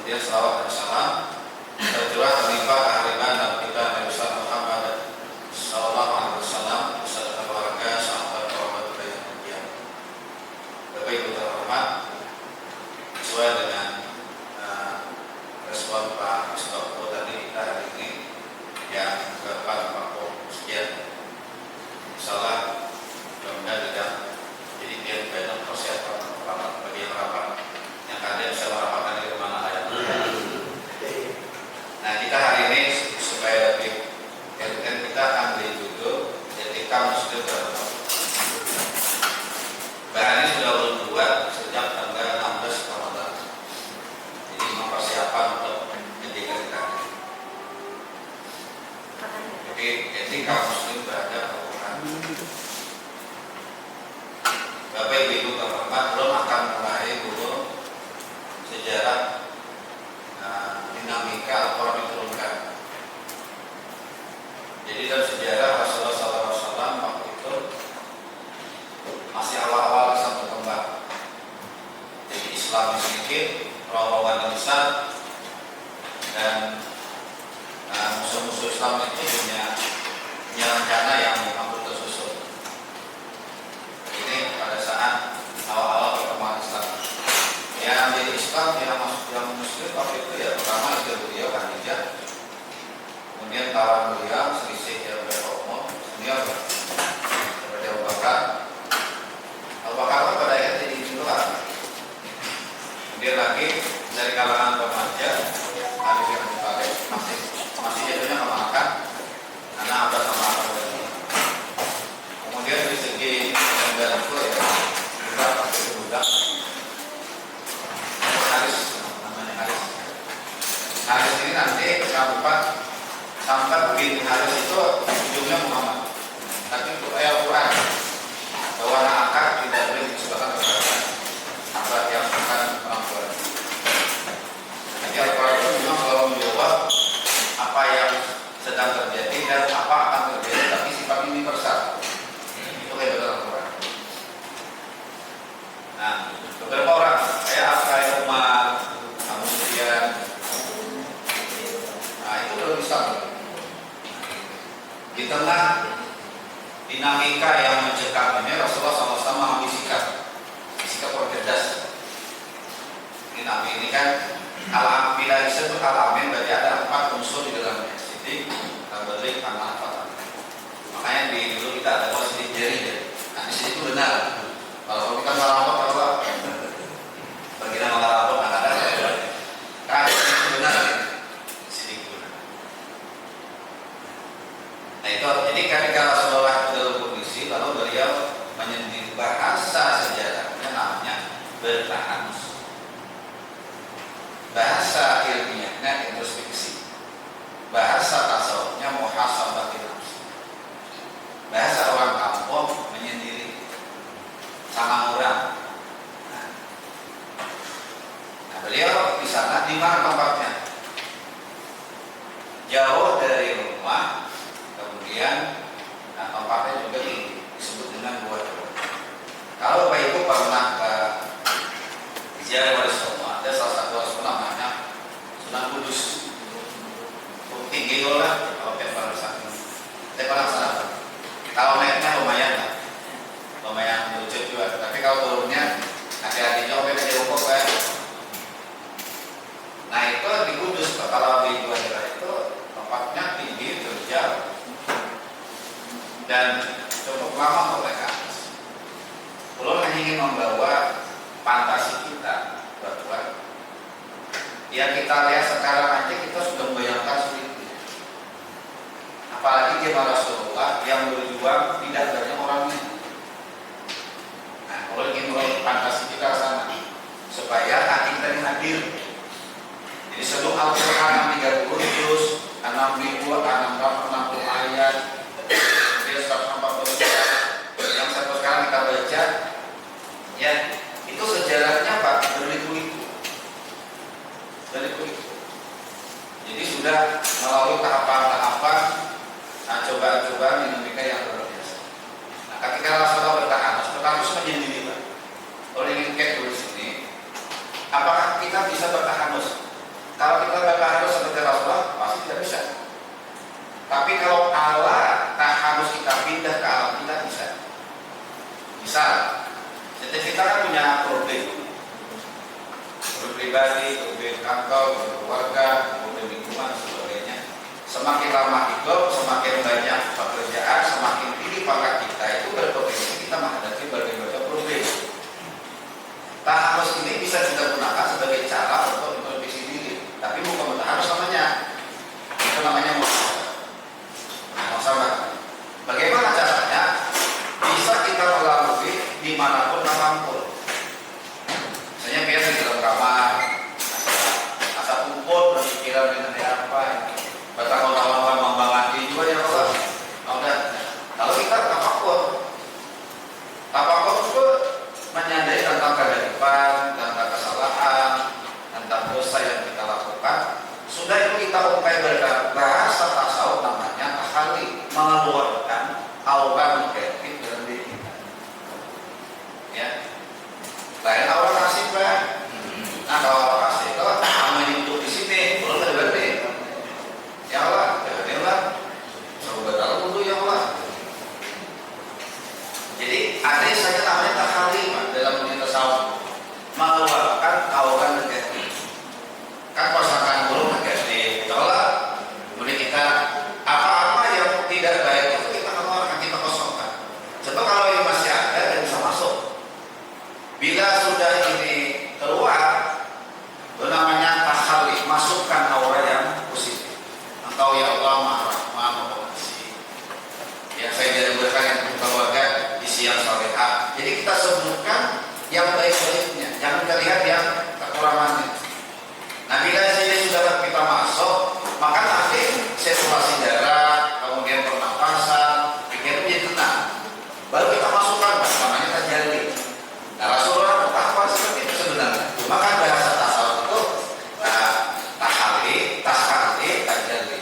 kemudian salawat dan salam tercurah terlimpah kehadiran Nabi kita Nabi Muhammad sallallahu alaihi wasallam beserta keluarga, sahabat, kerabat yang mulia. Bapak Ibu terhormat, sesuai dengan respon Pak Mustopo tadi kita hari ini yang ke-40 sekian. Insyaallah mudah-mudahan tidak jadi biar banyak persiapan rapat bagi yang rapat yang kalian bisa merapatkan di mana ayat. Nah, kita hari ini supaya lebih kita ambil judul etika muslim terhadap. Bahan ini sudah dibuat sejak tanggal 16 Ramadan. Jadi mempersiapkan untuk etika kita. Jadi etika muslim terhadap Al-Quran. Bapak Ibu terhormat, belum akan mulai dulu sejarah dinamika Al-Quran diturunkan. Jadi dalam sejarah Rasulullah SAW waktu itu masih awal-awal Islam berkembang. Jadi Islam sedikit, rawan besar, dan musuh-musuh Islam itu punya rencana yang mampu tersusun. Ini pada saat awal-awal perkembangan Islam. Yang menjadi Islam yang Muslim waktu itu ya pertama istri beliau Khadijah, kemudian kawan beliau selisih yang berumur, beliau seperti Abu Bakar. Abu Bakar pada akhirnya jadi duluan. Kemudian lagi dari kalangan remaja Ali bin Abi Thalib masih jatuhnya kemakan karena ada sama Abu. Kemudian dari segi yang itu ya kita pakai budak Haris ini nanti sampai begini Haris itu ujungnya Muhammad. Tapi untuk ayat Al-Quran bahwa anak akar tidak boleh disebutkan kepada anak yang bukan orang tua. Jadi Al-Quran itu memang selalu menjawab apa yang sedang terjadi dan apa akan terjadi, tapi sifat universal. Itu kayak betul Al-Quran. Nah, beberapa orang kayak Umar, kemudian itu belum bisa. Di tengah dinamika yang mencekam ini Rasulullah SAW mengambil sikap bercerdas. Ini Nabi ini kan bila disebut al-amin berarti ada 4 unsur di dalamnya. Sidik, tabligh, amanah. Makanya dulu kita ada sidik jari. Nah, di sini itu benar. Kalau kita malah apa bagi nama larabot nggak ada. Kan itu benar. Nah itu jadi ketika Rasulullah dalam kondisi lalu beliau menyendiri bahasa sejarahnya namanya bertahanus, bahasa ilmiahnya introspeksi, bahasa tasawufnya muhasabatul nafs, bahasa orang kampung menyendiri sama orang. Nah beliau di sana di mana tempatnya? Jauh dari rumah. Kemudian tempatnya juga disebut dengan Gua Dua. Kalau Bapak Ibu pernah ke ziarah Wali Songo, ada salah satu Rasul namanya Sunan Kudus. Tinggi lah kalau pernah sana. Saya pernah sana. Kalau naiknya lumayan lucu juga. Tapi kalau turunnya hati-hati jauh beda jauh kok. Nah itu di Kudus kalau di Gua Dua itu tempatnya tinggi terjal dan cukup lama untuk mereka. Kalau ingin membawa fantasi kita bahwa ya kita lihat sekarang aja kita sudah membayangkan seperti itu. Apalagi zaman Rasulullah yang berjuang tidak banyak orangnya. Nah, kalau ingin membawa fantasi kita ke sana supaya hati kita ini hadir. Jadi sebelum Al-Quran 30 juz, 6.660 ayat. Yang satu sekarang kita baca ya itu sejarahnya Pak berliku-liku. Jadi sudah melalui tahapan-tahapan coba-coba dinamika yang luar biasa. Nah ketika Rasulullah bertahan menyendiri Pak. Kalau ingin kayak dulu sini, apakah kita bisa bertahanus? Jadi kita kan punya problem pribadi, problem kantor, keluarga, problem lingkungan, sebagainya. Semakin lama hidup, semakin banyak pekerjaan, semakin tinggi pangkat kita, itu berpotensi kita menghadapi berbagai problem. Taharus ini bisa kita gunakan sebagai cara untuk introspeksi diri, tapi bukan taharus namanya. Itu namanya muhasabah. Bagaimana caranya? Bisa kita melalui dimanapun kapanpun. Misalnya biasa di dalam kamar, asal kumpul berpikiran mengenai apa, batang kawan-kawan membangun juga ya Allah. Udah. Kalau kita tafakur itu menyadari tentang kehidupan, tentang kesalahan, tentang dosa yang kita lakukan. Sudah itu kita upai bahasa tasawuf namanya tahalli, mengeluarkan aura negatif dalam diri kita. Ya. Lain aura kasih Pak. Nah kalau aura kasih itu sama hidup di sini, belum ada berarti. Ya Allah, janganlah. Coba tahu dulu ya Allah. Jadi ada saja namanya tahalli dalam dunia tasawuf, mengeluarkan aura negatif. Kan pasangan dulu negatif, tolak. Kemudian kita apa-apa yang tidak baik itu kita keluarkan, kita kosongkan. Sebab kalau ini masih ada dan bisa masuk. Bila sudah ini keluar, itu namanya tahalli, masukkan aura yang positif. Engkau ya Allah maha pengasih. Yang saya diajarkan yang keluarga di siang salehah. Jadi kita sebutkan yang baik-baiknya, jangan kita lihat yang kekurangannya. Nah bila sini sudah kita masuk, maka nanti sirkulasi darah, kemudian pernapasan, pikiran menjadi tenang. Baru kita masukkan, namanya tajalli. Nah Rasulullah apa seperti itu sebenarnya. Maka bahasa tasawuf itu tahalli, tajalli.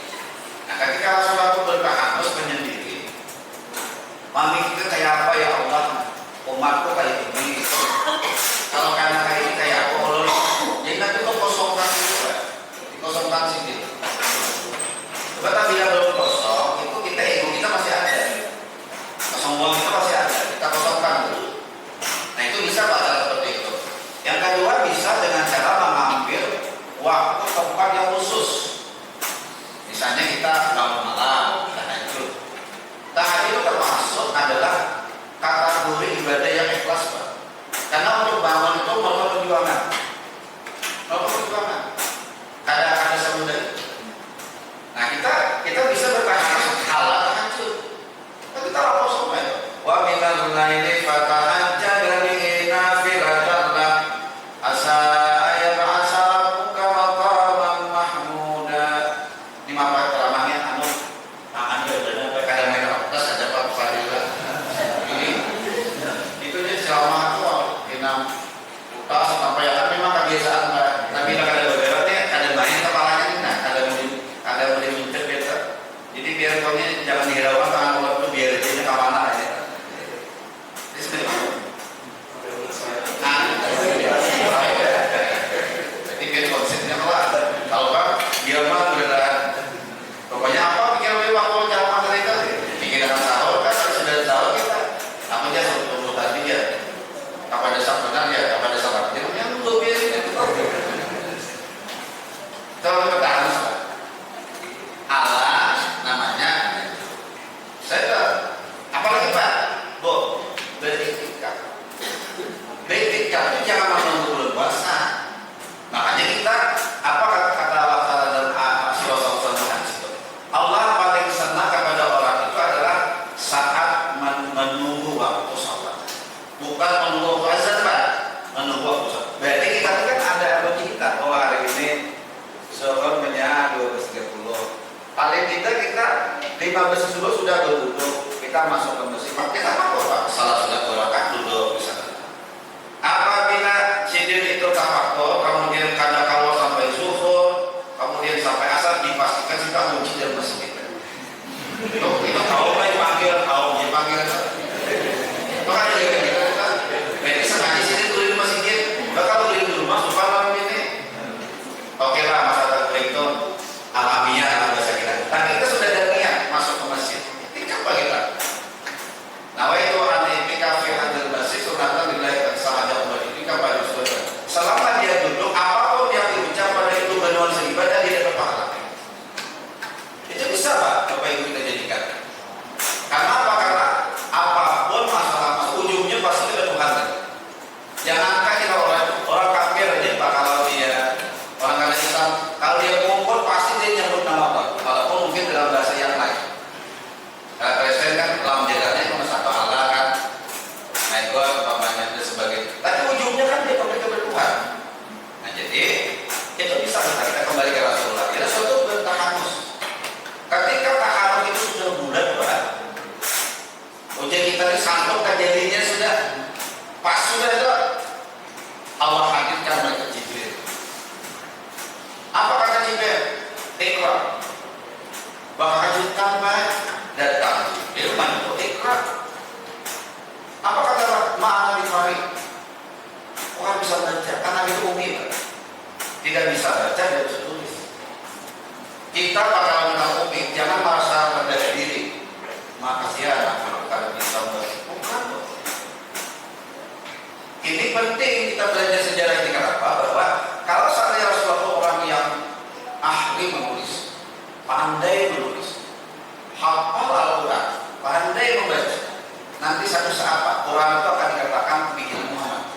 Nah ketika Rasulullah itu bertahanus menyendiri, mami kita kayak apa ya Allah, umatku kayak ini. Kalau karena kayak ini kayak aku Allah, jadi nanti itu kosongkan juga, dikosongkan sendiri. Sebab bila belum kosong, itu kita ego kita masih ada, kesombongan kita masih ada, kita kosongkan dulu. Nah itu bisa pada seperti itu. Yang kedua bisa dengan cara mengambil waktu tempat yang khusus. Misalnya kita bangun malam, tahajud. Tahajud itu termasuk adalah kategori ibadah yang ikhlas, Pak. Karena untuk bangun itu perlu perjuangan. Ada semudah itu. Nah kita bisa bertahan halal tahajud. Kita lapor semua itu. Wa minal laili fatahajjad bihi nafilatan lak asa ayab'asa rabbuka maqaman mahmuda. Ini apa ceramahnya anu kadang main atas ada Pak Fadila. Ini itu dia ceramah itu enam utas sampai ya memang kebiasaan Pak. Tapi kada beberapa kada main kepalanya nih, nah kada boleh mincer biasa. Jadi biar kau jangan dihiraukan tangan kalau itu biar dia kawana aja. Jadi biar konsepnya kalau Pak dia mah beneran. Pokoknya apa pikir waktu ceramah mereka pikiran sahur kan sudah tahu kita. Apa dia sebelum tadi ya. Apa dasar benar ya, apa dasar benar. Yang dulu biarin itu. Kalau bertahan Allah namanya saya apalagi Pak Bu beriktikaf itu jangan menunggu bulan puasa. Makanya kita apa kata Allah dalam Rasulullah itu Allah paling senang kepada orang itu adalah saat menunggu waktu sholat, bukan menunggu waktu azan Pak, menunggu waktu sholat. Berarti kita kan ada kita bahwa hari ini Zuhur menyak 12.30. Paling tidak kita 15 dulu sudah duduk, kita masuk ke masjid. Kita apa Pak? Salah sudah berangkat duduk di sana. Apabila sidin itu tafakur, kemudian kada kawal sampai zuhur, kemudian sampai asar, dipastikan kita kunci dalam masjid. Itu kau main panggil, kau main panggil. Makanya kita berarti sengaja sidin dulu di masjid. Bakal dulu di rumah supaya malam ini. Oke lah, masalah itu alamiah bahasa kita. Tapi kita sudah ada niat masuk ke masjid. Ini apa kita? Nah, itu aneh atau kejadiannya sudah pas sudah itu Allah hadirkan malaikat Jibril. Apa kata Jibril? Iqra. Bahkan tambah datang Jibril bantu Iqra. Apa kata Ma'ana Bifari? Orang bisa baca, karena itu umi, tidak bisa baca, tidak bisa tulis. Kita pada mengenal umi, jangan merasa rendah diri. Makasih ya, kalau bisa bukan. Ini penting kita belajar sejarah ini. Kenapa? Bahwa kalau seandainya Rasulullah orang yang ahli menulis, pandai menulis, hafal Al-Quran, pandai membaca, nanti satu saat Quran itu akan dikatakan bikin Muhammad.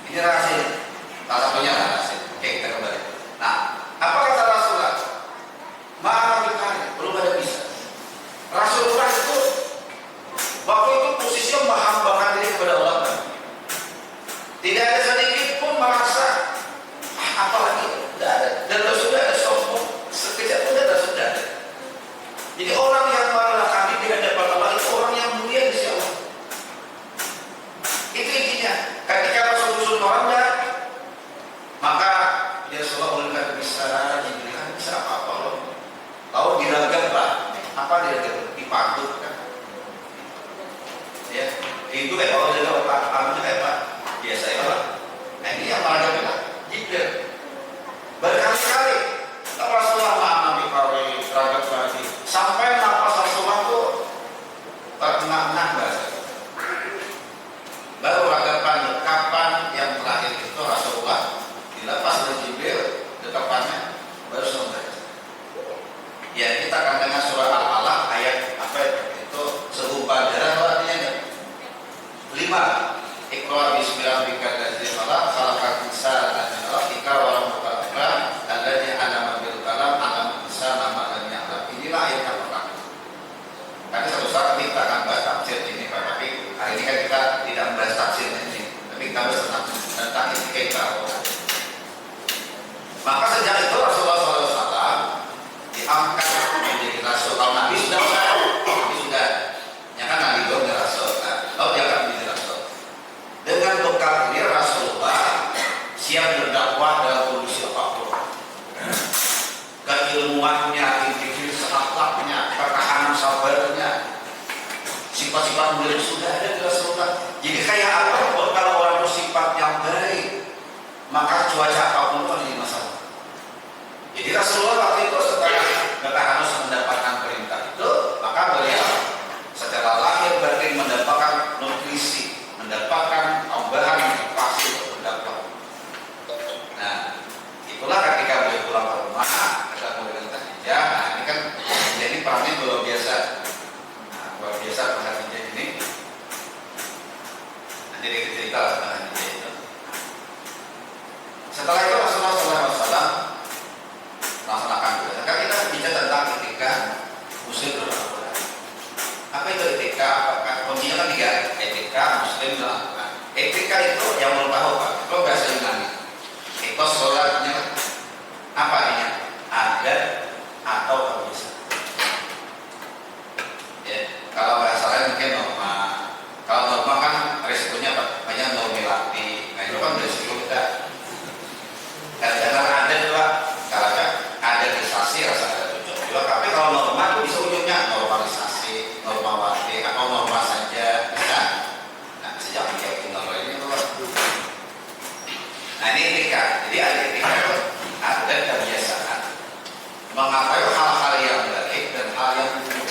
Ini rahasia. Salah satunya rahasia. Oke, kita kembali. Nah, apa kata Rasulullah? Ma'ana Bifari, belum ada bisa. Rasulullah itu waktu itu posisinya menghambakan diri kepada Allah. Tidak ada sedikit pun merasa apalagi tidak ada. Dan sudah ada sombong sekejap pun sudah ada. Jadi orang yang merelakan diri di hadapan Allah itu orang yang mulia di sisi Allah. Itu intinya. Ketika Rasul merendah, maka dia Rasulullah mulai bisa diberikan bisa apa-apa loh. Tahu diragam Pak? Apa diragam? Dipandu kan? Ya, itu kayak kalau dia dapat pandu kayak Pak biasa ya Pak. Nah ini yang meragam bilang Jibril. Berkali-kali Rasulullah Ma'ana Bifari seragam lagi sampai nafas Rasulullah itu terengah-engah bahasa. Baru ragapan kapan yang terakhir itu Rasulullah dilepas oleh Jibril dekapannya baru selesai. Ya kita akan dengar surah Al-Alaq ayat apa itu segumpal darah artinya 5. Iqra bismi rabbikal ladzi khalaq khalaqal insana min 'alaq wa rabbuka akram alladzi 'allama bil qalam 'allama al-insana ma lam ya'lam. Inilah ayat yang pertama. Karena satu saat kita akan bahas tafsir ini Pak, tapi hari ini kan kita tidak membahas tafsir ini, tapi kita bahas tentang etika Al-Quran. Maka sejak itu Rasulullah SAW diangkat menjadi Rasul. Kalau Nabi sudah Nabi sudah, ya kan Nabi belum Rasul, lalu dia akan menjadi Rasul. Dengan bekal ini Rasulullah siap berdakwah dalam kondisi apapun. Keilmuannya, integritas akhlaknya, ketahanan sabarnya, sifat-sifat mulia sudah ada di Rasulullah. Jadi kayak apa kalau orang bersifat yang baik, maka cuaca apapun itu jadi masalah. Jadi Rasulullah waktu itu setelah harus mendapatkan perintah itu, maka beliau secara lahir batin mendapatkan nutrisi, mendapatkan tambahan motivasi untuk berdakwah. Nah, itulah ketika beliau pulang ke rumah, ketemu dengan Khadijah. Nah, ini kan jadi perannya luar biasa. Nah, luar biasa Khadijah ini. Nanti dia cerita lah tentang Khadijah itu. Setelah itu Rasulullah SAW melaksanakan puasa. Kan kita bicara tentang etika muslim berlaku. Apa itu etika? Apakah kuncinya kan 3. Etika muslim berlaku. Etika itu yang belum tahu Pak. Kalau bahasa Yunani, etos sholatnya apa artinya? Adat atau kebiasaan. Ya, kalau bahasa lain mungkin norma. Kalau norma kan resikonya apa? Banyak normatif. Nah itu kan resiko kita. Kadang-kadang ada juga kalau ada legislasi rasa ada cocok juga. Tapi kalau norma itu bisa ujungnya normalisasi, normawati atau norma saja bisa. Nah sejak menjadi norma ini keluar. Nah ini etika. Jadi ada etika itu ada kebiasaan. Mengetahui hal-hal yang baik dan hal yang buruk.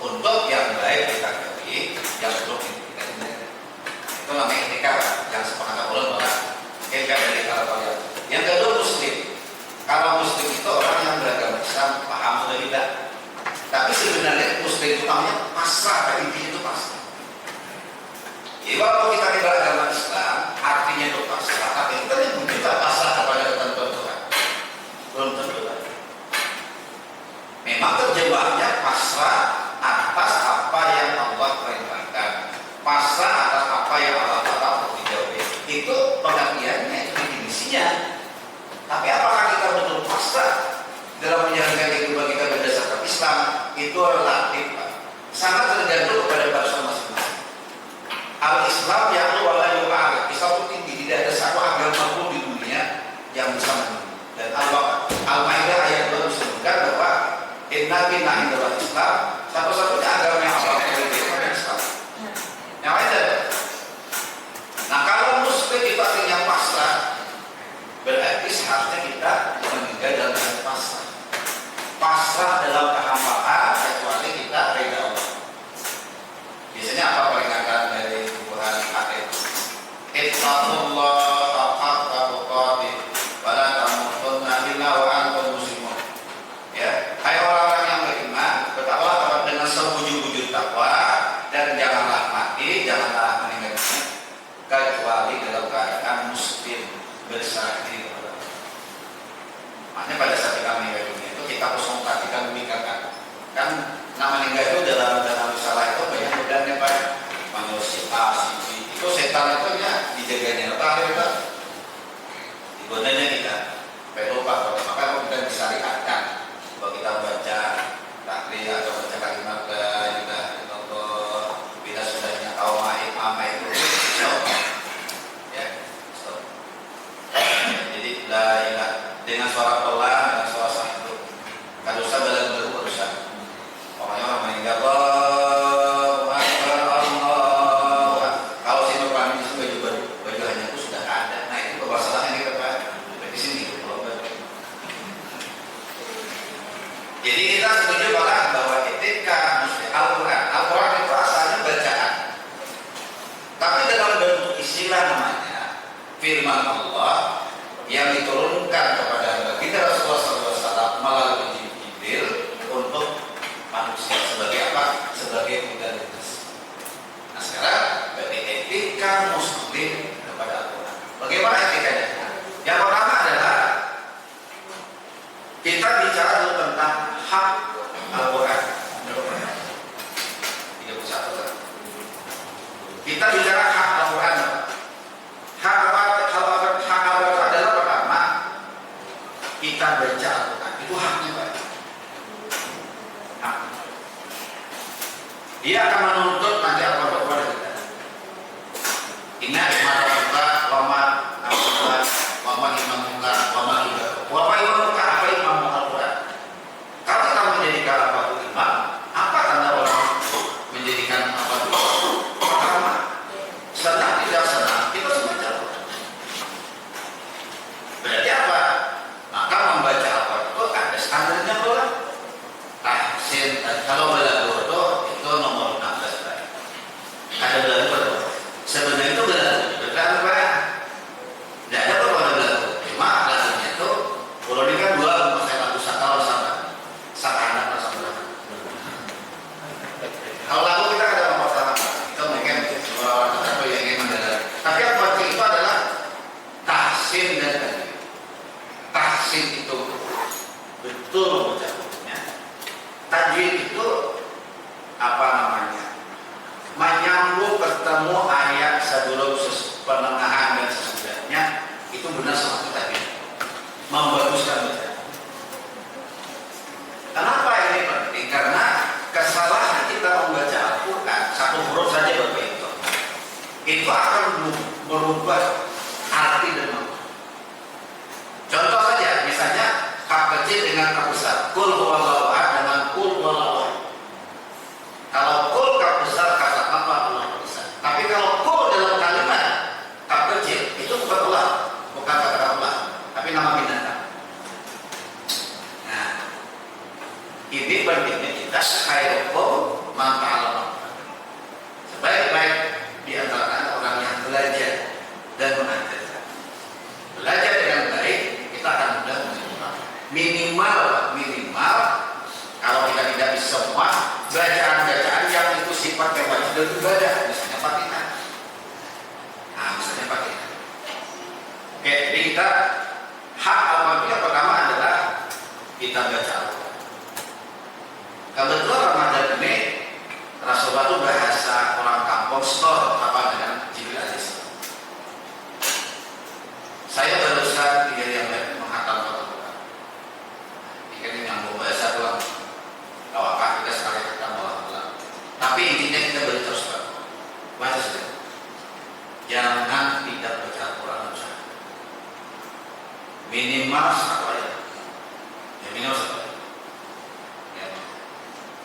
Untuk yang baik kita ketahui, yang buruk kita hindari. Itu namanya etika yang sepakat ulama bahwa etika dari kalian. Yang kedua muslim. Kalau muslim itu orang yang beragama Islam, paham sudah tidak. Tapi sebenarnya muslim itu namanya pasrah, dan intinya itu pasrah. Jadi waktu kita tidak beragama Islam, artinya itu pasrah. Tapi kita juga pasrah kepada ketentuan Tuhan. Belum tentu. Memang terjemahnya pasrah atas apa yang Allah perintahkan, pasrah atas apa yang Allah Taala dijauhi. Itu pengertiannya, itu definisinya. Tapi apakah kita betul pasrah dalam menjalankan kehidupan kita berdasarkan Islam? Itu relatif, Pak. Sangat tergantung kepada bangsa masing-masing. janganlah meninggal dunia kecuali dalam keadaan muslim berserah diri kepada Allah. Makanya pada saat kita meninggal dunia itu kita harus memperhatikan memikirkan. Kan nama meninggal itu dalam risalah itu banyak godaan Pak. Manusia itu setan itu ya dijaganya apa itu digodanya kita. Lupa, maka kemudian disyariatkan kalau kita baca takbir atau baca kalimat juga bila sudahnya tahu ma'id itu stop ya stop. Jadi la ilah dengan suara pelan, dengan suara sah itu kalau usah baru berusaha orang meninggal Allahu Akbar Allahu Akbar. Kalau si Nurani itu baju hanya itu sudah ada. Nah itu masalahnya kita Pak di sini. Jadi kita setuju bahwa ketika Al-Quran itu asalnya bacaan, tapi dalam bentuk istilah namanya firman Allah yang diturunkan kepada baginda Rasulullah SAW melalui Jibril untuk manusia sebagai apa? Sebagai modalitas. Nah sekarang bagi etika muslim kepada Al-Quran. Bagaimana etikanya? Yang pertama adalah kita bicara dulu tentang hak Al-Quran. Kita bicara hak Al-Quran. Hak Al-Quran adalah pertama kita baca Al-Quran. Itu haknya Pak. Hak. Dia akan menuntut nanti apa kepada kita. Inna imanullah waman Al-Quran waman imanullah waman imanullah apa imam Al-Quran. Kalau kita menjadikan apa itu imam, apa tanda orang menjadikan apa itu? Pertama, senang tidak senang kita harus baca Al-Quran. Berarti apa? Maka membaca Al-Quran itu ada standarnya orang. Tahsin, kalau belagu itu nomor 16 Pak. Ada belagu itu sebenarnya itu belagu Pak. Tidak ada apa pada belagu. Cuma belagunya itu kalau ini kan dua saya lagu sakal sama sakana sama. Kalau lagu kita ada nomor sama. Itu mungkin orang apa yang ingin mendengar. Tapi yang penting itu adalah tahsin dan tajwid. Tahsin itu betul mengucapkannya. Tajwid itu apa namanya? Menyambung ketemu ayat sebelum pertengahan dan sesudahnya itu benar sama tajwid. Membaguskan bacaan. Kenapa ini penting? Karena kesalahan kita membaca Al-Quran satu huruf saja Bapak itu akan merubah arti dan makna. Contoh saja, misalnya hak kecil dengan hak besar. Kul huwallahu ahad dengan kul huwallahu ahad. Kalau kul hak besar kata apa Allah besar. Tapi kalau kul dalam kalimat hak kecil itu bukan Allah, bukan kata Allah, tapi nama binatang. Nah, ini pentingnya kita khairukum man ta'allama. Sebaik-baik di antara orang yang belajar dan mengajarkan. Belajar dengan baik kita akan mudah menerima. Minimal kalau kita tidak bisa semua bacaan-bacaan yang itu sifatnya wajib dan ibadah, misalnya Fatihah. Nah, misalnya Fatihah. Oke, jadi kita hak Al-Quran yang pertama adalah kita baca Al-Quran. Kebetulan Ramadan ini Rasulullah itu bahasa orang kampung store apa dengan Jibril Aziz. Saya barusan 3 yang lain menghatam Al-Quran. Ini nyambung bahasa pulang. Kalau apa kita sekali kata pulang. Tapi intinya kita beri terus Pak. Baca saja. Jangan tidak baca Al-Quran saja. Minimal 1 ayat. Ya minimal 1 ayat. Ya.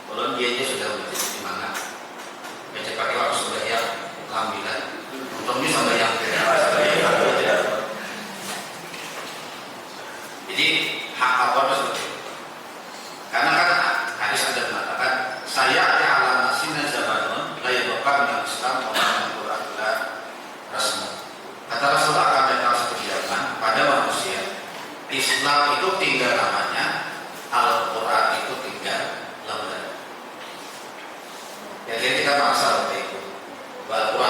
Kalau dia aja sudah baca di mana? Baca pakai waktu sudah yang lambilan. Untungnya sampai yang jadi hak apa seperti itu. Karena kan hadis ada mengatakan saya ala nasina zamanun la yabqa min Islam wa min Quran ila rasmi. Kata Rasulullah akan datang satu zaman pada manusia Islam itu tinggal namanya, Al-Quran itu tinggal lembaran. Jadi kita merasa seperti itu bahwa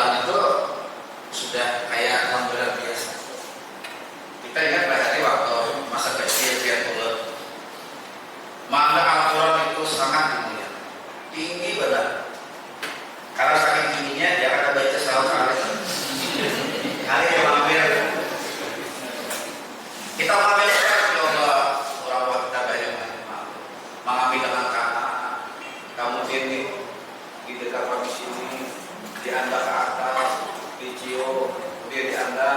dianda ke atas, dicium, kemudian dianda,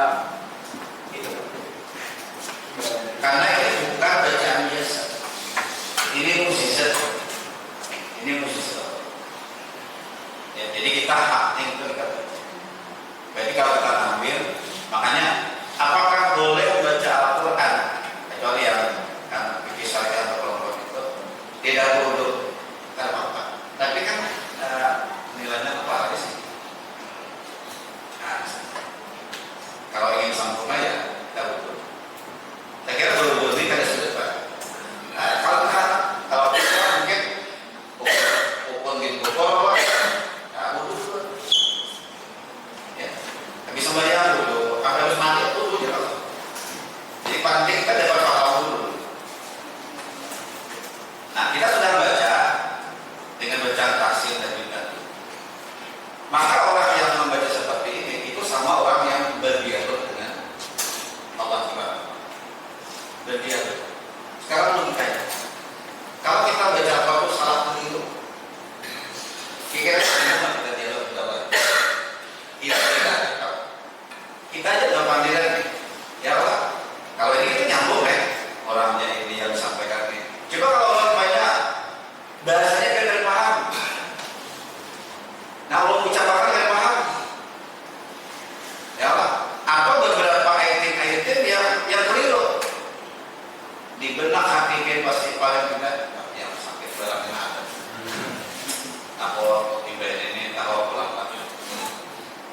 itu. Karena ini bukan bacaan biasa. Ini mukjizat. Ini mukjizat. Ya, jadi kita haknya itu kita baca. Jadi kalau kita ambil, makanya apakah boleh membaca Al-Quran kecuali yang kan fikih syariah atau kelompok itu tidak boleh, tidak apa-apa. Tapi kan nilainya apa lagi sih? Nah, kalau ingin sempurna ya kita butuh. Saya kira buru-buru ini kan sudah Pak. Nah, kalau kita mungkin pukul di Bogor, ya butuh. Ya, tapi sembahyang dulu, harus mati dulu ya. Jadi penting kita dapat paham dulu. Nah, kita sudah baca dengan bacaan tahsin dan juga. Maka orang yang membaca seperti ini itu sama orang yang berdialog dengan Allah Subhanahu. Berdialog. Sekarang logikanya, kalau kita baca apa-apa salah keliru, kira-kira kita dialog kita baca. Kita aja udah pandai lagi. Ya Allah, kalau ini kita nyambung kan, orangnya ini yang disampaikan ini. Coba kalau orang banyak bahasanya kan dari paham. Nah, Allah ucapkan dari paham. Ya Allah, apa beberapa ayat-ayat yang keliru di benak hati kan pasti paling tidak yang sakit barangnya ada. Tahu ibadah ini tahu pelan-pelan.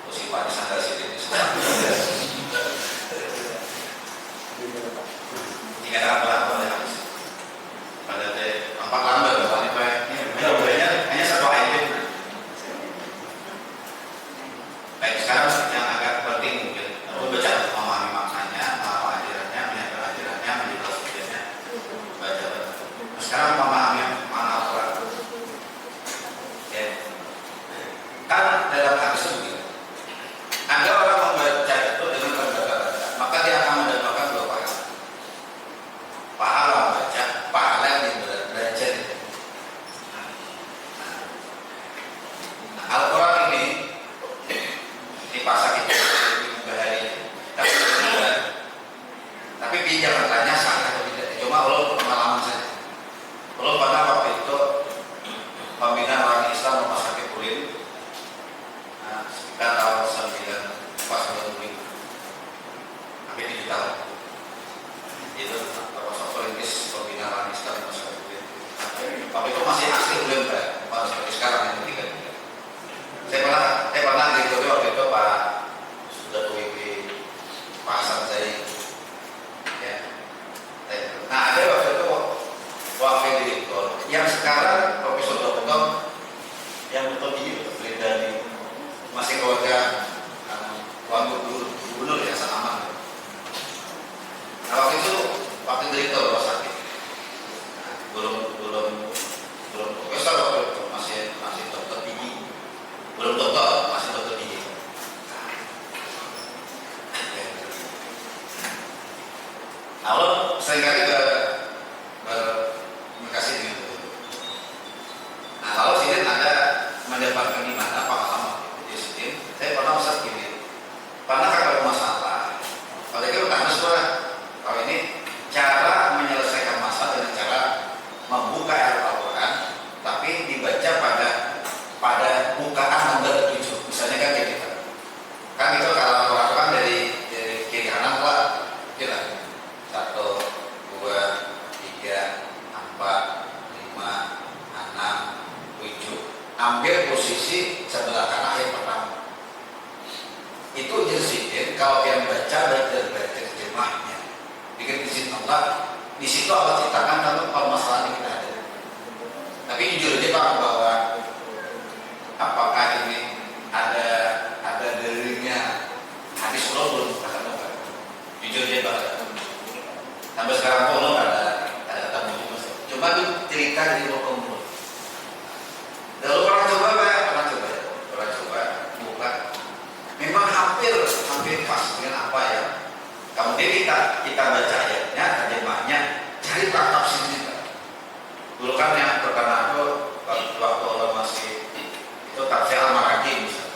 Musibah di sana sini. Jika ada apa-apa ya habis. Pada teh empat lambat berapa ini hanya satu ayat. Baik, sekarang yang agak penting mungkin membaca, memahami maknanya, memahami ajarannya, menyatakan ajarannya, menjelaskannya, baca. Sekarang memahami makna Al-Quran. Ya. Kan dalam hadis itu ada orang membaca itu dengan berbaca-baca, maka dia akan mendapatkan dua pahala. Pahala membaca, pahala yang belajar. Nah, Al-Quran ini dipasang itu bahari, tapi jangan tanya sah atau tidak. Cuma Allah pengalaman saja. Allah pernah waktu itu pembina orang Islam rumah sakit Ulin. Sekitar tahun 94 hampir 7 tahun. Itu sosok perintis pembinaan Islam masyarakat Ulin. Waktu itu masih asli Ulin Pak, bukan seperti sekarang yang ketiga. Saya pernah diikuti waktu itu Pak sudah di Pak Hasan Zaid. Ya. Nah, ada waktu itu wakil direktur yang sekarang Profesor Dr. yang betul beliau dari masih keluarga wakil gubernur ya sama. Nah, waktu itu wakil direktur rumah sakit. Nah, belum profesor waktu itu masih dokter gigi. Belum dokter, masih dokter gigi. Nah, Allah seringkali berkasih dengan itu. Nah, kalau Sidin ada mendapatkan di mana pengalaman di Sidin, saya pernah usah gini. Pernah kalau masalah, kalau itu tak masalah. Kalau ini cara menyelesaikan masalah dengan cara membuka Al-Quran, tapi dibaca pada bukaan nomor 7. Misalnya kan kayak gitu. Kan itu kalau Al-Quran dari kiri kanan lah, kira 1, 2, 3, 4, 5, 6, 7. Ambil posisi sebelah kanan yang pertama. Itu jelaskan kalau yang baca terjemahnya. Bikin izin Allah, di situ Allah ceritakan tentang permasalahan yang kita ada. Tapi jujur aja Pak bahwa apakah ini ada dalilnya hadis Allah belum pernah Pak. Jujur aja Pak. Sampai sekarang pun belum ada tamu juga. Cuma itu cerita dari umur. Lalu pernah coba Pak, pernah coba buka. Memang hampir pas dengan apa ya. Kemudian kita baca ayatnya, terjemahnya, cari tafsirnya. Dulu kan yang terkenal itu waktu Allah masih itu tafsir Al-Maraqi misalnya.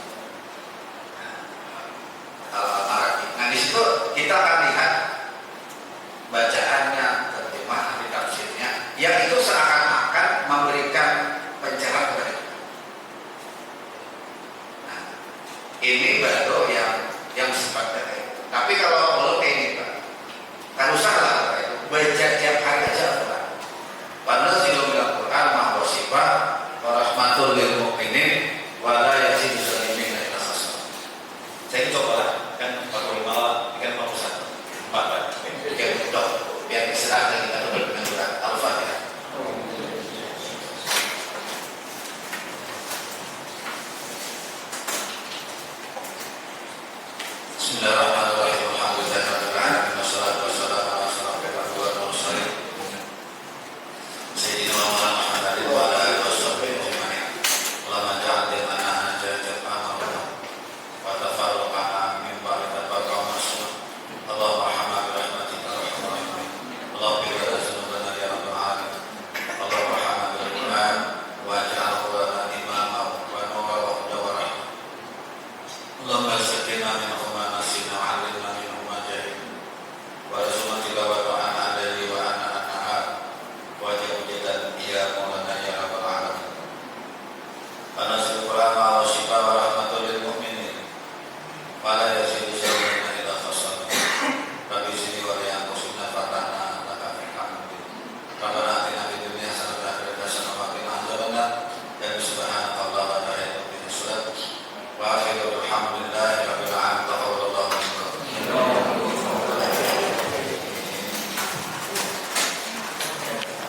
Ini baru yang sifatnya kayak itu. Tapi kalau belum kayak ini Pak, kan usah lah Pak itu baca tiap hari aja Al-Quran. Padahal sih bilang Quran maha sifat warahmatul lil mu'minin wala yazidu zalimina illa khasara. Saya coba lah kan 45 kan 41 4 Pak. Oke, dok, biar istirahat kita dulu dengan surat Al-Fatihah. Bismillahirrahmanirrahim. Alhamdulillahirabbil alamin wassalatu wassalamu ala asyrofil anbiya'i wal mursalin sayyidina Muhammadin wa ala alihi washabbihi ajma'in. Allahumma ja'al dinana hajatan amanah wa tafarraqana min ba'di tafarruqa masnun. Allahumma arhamna bi rahmatika arhamar rahimin. Allahumma ighfir lana dzunubana ya rabbal alamin. Allahumma arhamna bil Qur'an waj'alhu lana imaman wa nuran wa hudan wa rahmah. Allahumma sakina min nasina 'allimna minhu ma jahilna wa arzuqna tilawata ana alaihi wa ana an-nahar wa jawjatan ya maulana ya rabbal alamin. Anasir Quran wa shifa wa rahmatul lil mu'minin wa la yazidu zalimina illa khasara. Rabbi zidni wa la yanqusna fatana laka fil hamdi. Rabbana atina fid dunya hasanatan wa fil akhirati hasanatan wa qina adzabannar. Ya subhana